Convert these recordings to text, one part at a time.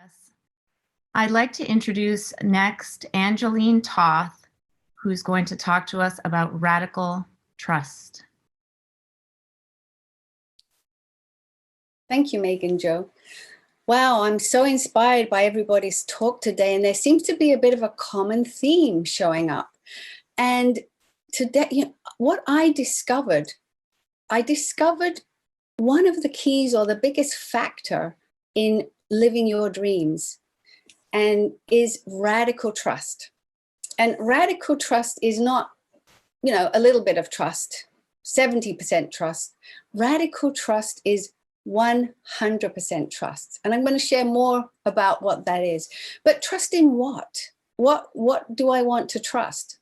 Yes. I'd like to introduce next Angelyn Toth, who's going to talk to us about radical trust. Thank you, Megan Jo. Wow, I'm so inspired by everybody's talk today, and there seems to be a bit of a common theme showing up. And today, what I discovered one of the keys or the biggest factor in living your dreams and is radical trust. And radical trust is not, a little bit of trust, 70% trust. Radical trust is 100% trust. And I'm going to share more about what that is. But trust in what? What do I want to trust?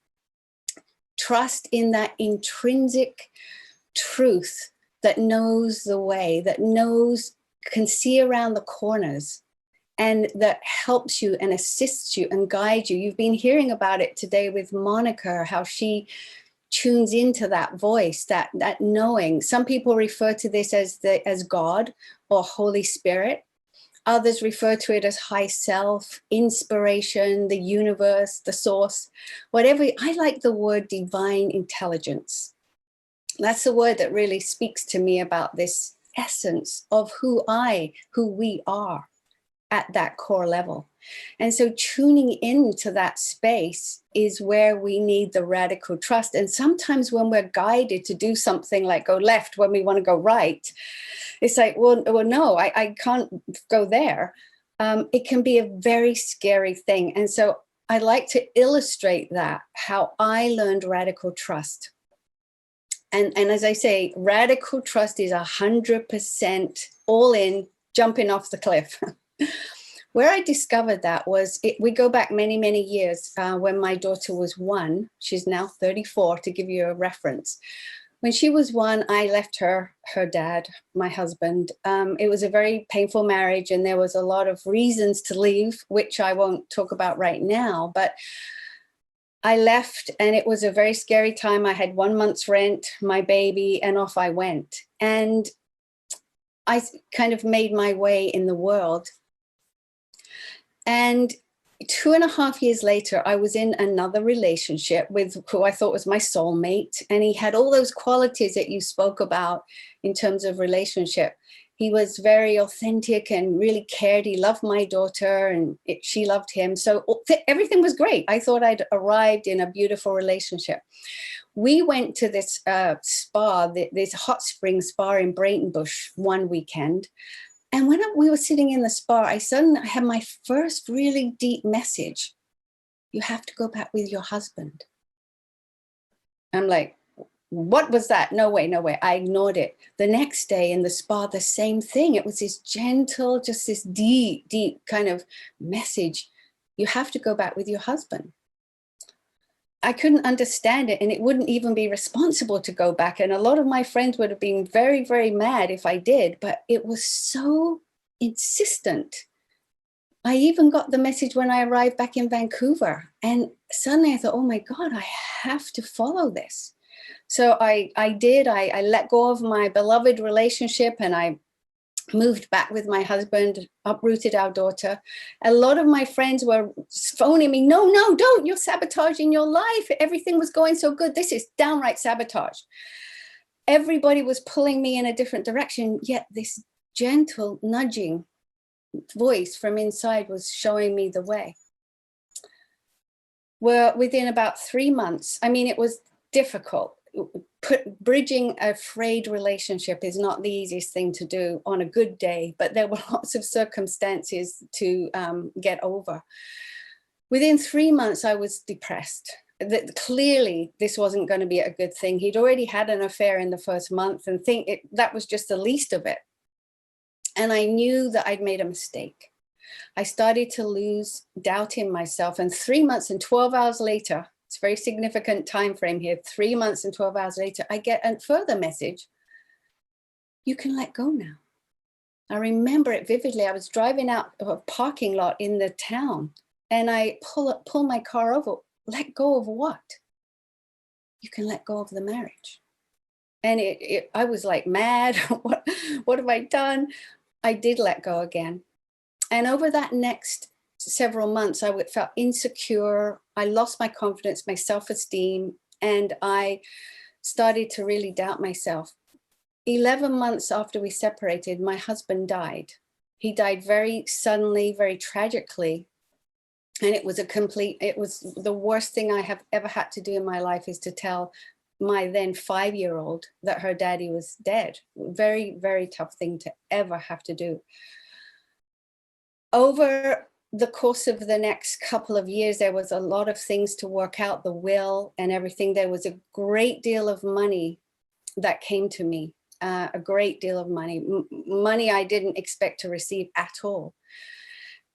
Trust in that intrinsic truth that knows the way, that can see around the corners, and that helps you and assists you and guides you. You've been hearing about it today with Monica, how she tunes into that voice, that knowing. Some people refer to this as God or Holy Spirit. Others refer to it as high self, inspiration, the universe, the source, whatever. I like the word divine intelligence. That's the word that really speaks to me about this essence of who we are at that core level. And so tuning into that space is where we need the radical trust. And sometimes when we're guided to do something like go left when we want to go right, it's like, well no, I can't go there. It can be a very scary thing. And so I like to illustrate that, how I learned radical trust. And as I say, radical trust is 100% all in, jumping off the cliff. Where I discovered that was, we go back many, many years when my daughter was 1. She's now 34, to give you a reference. When she was 1, I left her dad, my husband. It was a very painful marriage, and there was a lot of reasons to leave, which I won't talk about right now. But I left, and it was a very scary time. I had 1 month's rent, my baby, and off I went. And I kind of made my way in the world. And 2.5 years later, I was in another relationship with who I thought was my soulmate. And he had all those qualities that you spoke about in terms of relationship. He was very authentic and really cared. He loved my daughter, and she loved him. So everything was great. I thought I'd arrived in a beautiful relationship. We went to this spa, this hot spring spa in Breitenbush one weekend. And when we were sitting in the spa, I suddenly had my first really deep message. You have to go back with your husband. I'm like, what was that? No way, no way. I ignored it. The next day in the spa, the same thing. It was this gentle, just this deep, deep kind of message. You have to go back with your husband. I couldn't understand it, and it wouldn't even be responsible to go back. And a lot of my friends would have been very, very mad if I did, but it was so insistent. I even got the message when I arrived back in Vancouver, and suddenly I thought, oh my God, I have to follow this. So I did. I let go of my beloved relationship, and I moved back with my husband, uprooted our daughter. A lot of my friends were phoning me, no, don't, you're sabotaging your life. Everything was going so good. This is downright sabotage. Everybody was pulling me in a different direction, yet this gentle nudging voice from inside was showing me the way. Well, within about 3 months, it was difficult. Bridging a frayed relationship is not the easiest thing to do on a good day, but there were lots of circumstances to get over. Within 3 months, I was depressed. Clearly, this wasn't going to be a good thing. He'd already had an affair in the first month, and that was just the least of it. And I knew that I'd made a mistake. I started to lose doubt in myself, and 3 months and 12 hours later, it's a very significant time frame here. 3 months and 12 hours later, I get a further message. You can let go now. I remember it vividly. I was driving out of a parking lot in the town, and I pull my car over. Let go of what? You can let go of the marriage. And I was like mad. What have I done? I did let go again. And over that next several months, I felt insecure. I lost my confidence, my self-esteem, and I started to really doubt myself. 11 months after we separated, my husband died. He died very suddenly, very tragically. And it was the worst thing I have ever had to do in my life, is to tell my then 5-year-old that her daddy was dead. Very, very tough thing to ever have to do. Over the course of the next couple of years, there was a lot of things to work out, the will and everything. There was a great deal of money that came to me, a great deal of money, money I didn't expect to receive at all.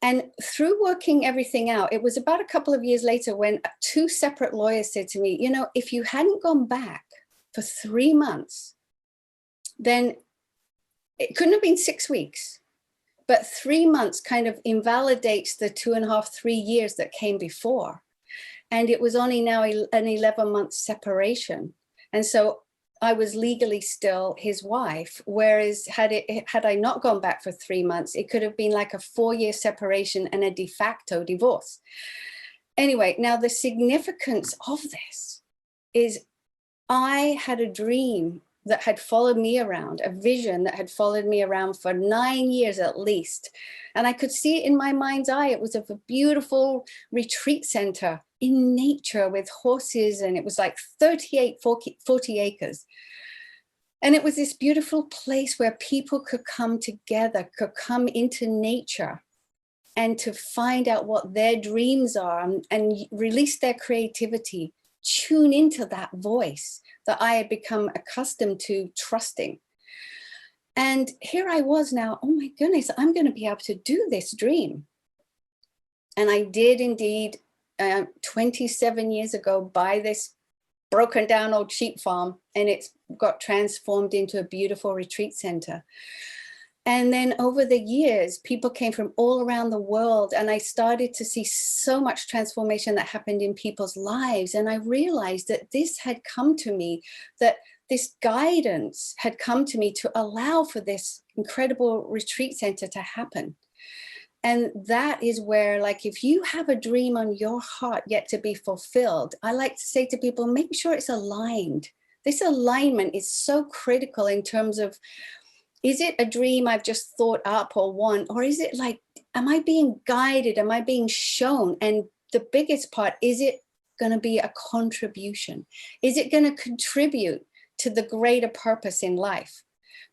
And through working everything out, it was about a couple of years later when 2 separate lawyers said to me, you know, if you hadn't gone back for 3 months, then it couldn't have been 6 weeks. But 3 months kind of invalidates the 2.5, 3 years that came before. And it was only now an 11-month separation. And so I was legally still his wife, whereas had I not gone back for 3 months, it could have been like a 4-year separation and a de facto divorce. Anyway, now the significance of this is I had a dream that had followed me around, a vision that had followed me around for 9 years at least. And I could see it in my mind's eye. It was of a beautiful retreat center in nature with horses, and it was like 40 acres. And it was this beautiful place where people could come together, could come into nature and to find out what their dreams are and release their creativity, tune into that voice that I had become accustomed to trusting. And here I was now, oh my goodness, I'm going to be able to do this dream. And I did indeed, 27 years ago, buy this broken down old sheep farm, and it's got transformed into a beautiful retreat center. And then over the years, people came from all around the world, and I started to see so much transformation that happened in people's lives. And I realized that this had come to me, that this guidance had come to me to allow for this incredible retreat center to happen. And that is where, like, if you have a dream on your heart yet to be fulfilled, I like to say to people, make sure it's aligned. This alignment is so critical in terms of, is it a dream I've just thought up or want, or is it like, am I being guided? Am I being shown? And the biggest part, is it going to be a contribution? Is it going to contribute to the greater purpose in life?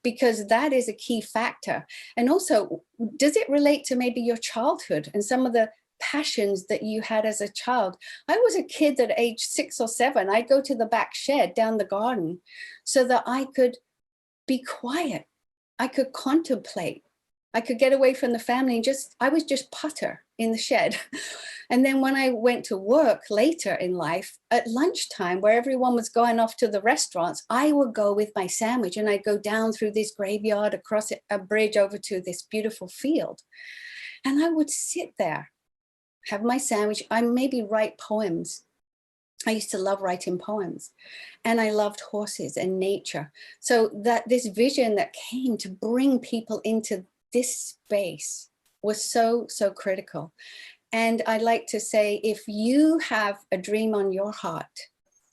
Because that is a key factor. And also, does it relate to maybe your childhood and some of the passions that you had as a child? I was a kid at age 6 or 7. I'd go to the back shed down the garden so that I could be quiet. I could contemplate. I could get away from the family and I was just putter in the shed. And then when I went to work later in life, at lunchtime, where everyone was going off to the restaurants, I would go with my sandwich and I'd go down through this graveyard, across a bridge over to this beautiful field. And I would sit there, have my sandwich. I maybe write poems. I used to love writing poems, and I loved horses and nature. So that this vision that came to bring people into this space was so, so critical. And I like to say, if you have a dream on your heart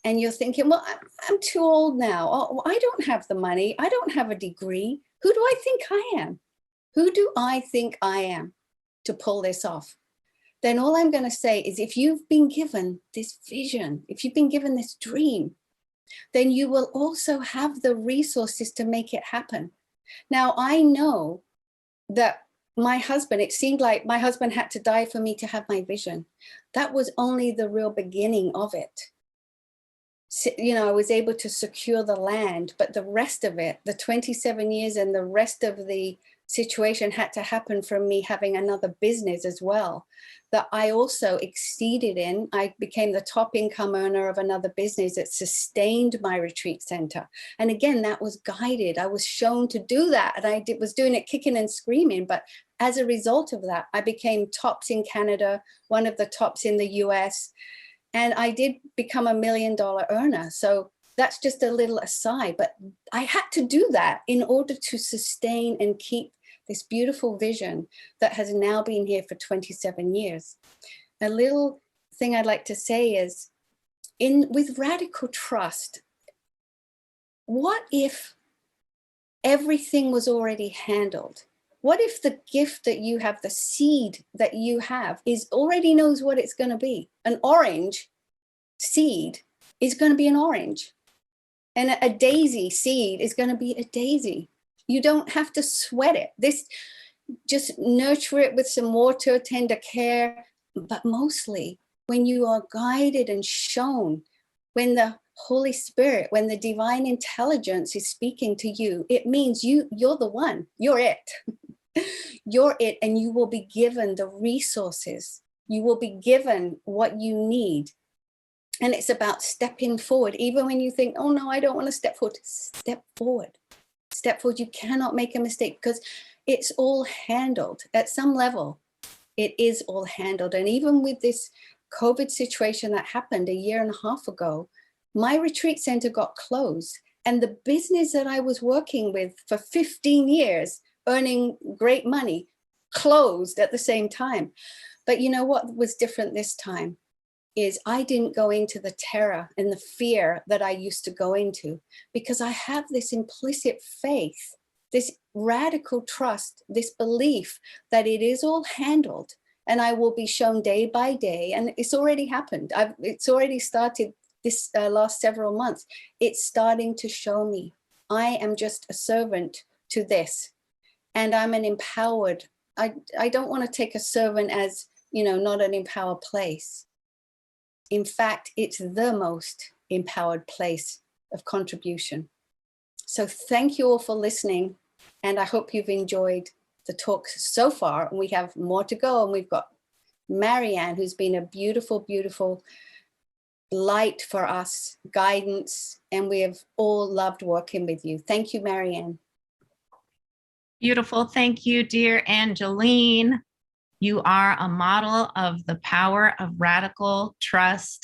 and you're thinking, well, I'm too old now. Oh, I don't have the money. I don't have a degree. Who do I think I am? Who do I think I am to pull this off? Then all I'm going to say is, if you've been given this vision, if you've been given this dream, then you will also have the resources to make it happen. Now, I know that my husband, it seemed like my husband had to die for me to have my vision. That was only the real beginning of it. So, you know, I was able to secure the land, but the rest of it, the 27 years and the rest of the situation had to happen from me having another business as well, that I also exceeded in. I became the top income earner of another business that sustained my retreat center. And again, that was guided. I was shown to do that, and I was doing it kicking and screaming. But as a result of that, I became tops in Canada, one of the tops in the US, and I did become $1 million earner. So that's just a little aside, but I had to do that in order to sustain and keep this beautiful vision that has now been here for 27 years. A little thing I'd like to say is, with radical trust, what if everything was already handled? What if the gift that you have, the seed that you have, already knows what it's going to be? An orange seed is going to be an orange, and a daisy seed is going to be a daisy. You don't have to sweat it. Just nurture it with some water, tender care, but mostly when you are guided and shown, when the Holy Spirit, when the divine intelligence is speaking to you, it means you're the one, you're it. You're it, and you will be given the resources. You will be given what you need. And it's about stepping forward. Even when you think, oh no, I don't want to step forward. Step forward. Step forward. You cannot make a mistake, because it's all handled at some level. It is all handled. And even with this COVID situation that happened a year and a half ago, my retreat center got closed, and the business that I was working with for 15 years, earning great money, closed at the same time. But you know what was different this time is I didn't go into the terror and the fear that I used to go into, because I have this implicit faith, this radical trust, this belief that it is all handled, and I will be shown day by day. And it's already happened. It's already started this last several months. It's starting to show me. I am just a servant to this, and I'm an empowered. I don't want to take a servant as, not an empowered place. In fact, it's the most empowered place of contribution. So thank you all for listening, and I hope you've enjoyed the talk so far. And we have more to go, and we've got Marianne, who's been a beautiful, beautiful light for us, guidance, and we have all loved working with you. Thank you, Marianne. Beautiful. Thank you, dear Angelyn. You are a model of the power of radical trust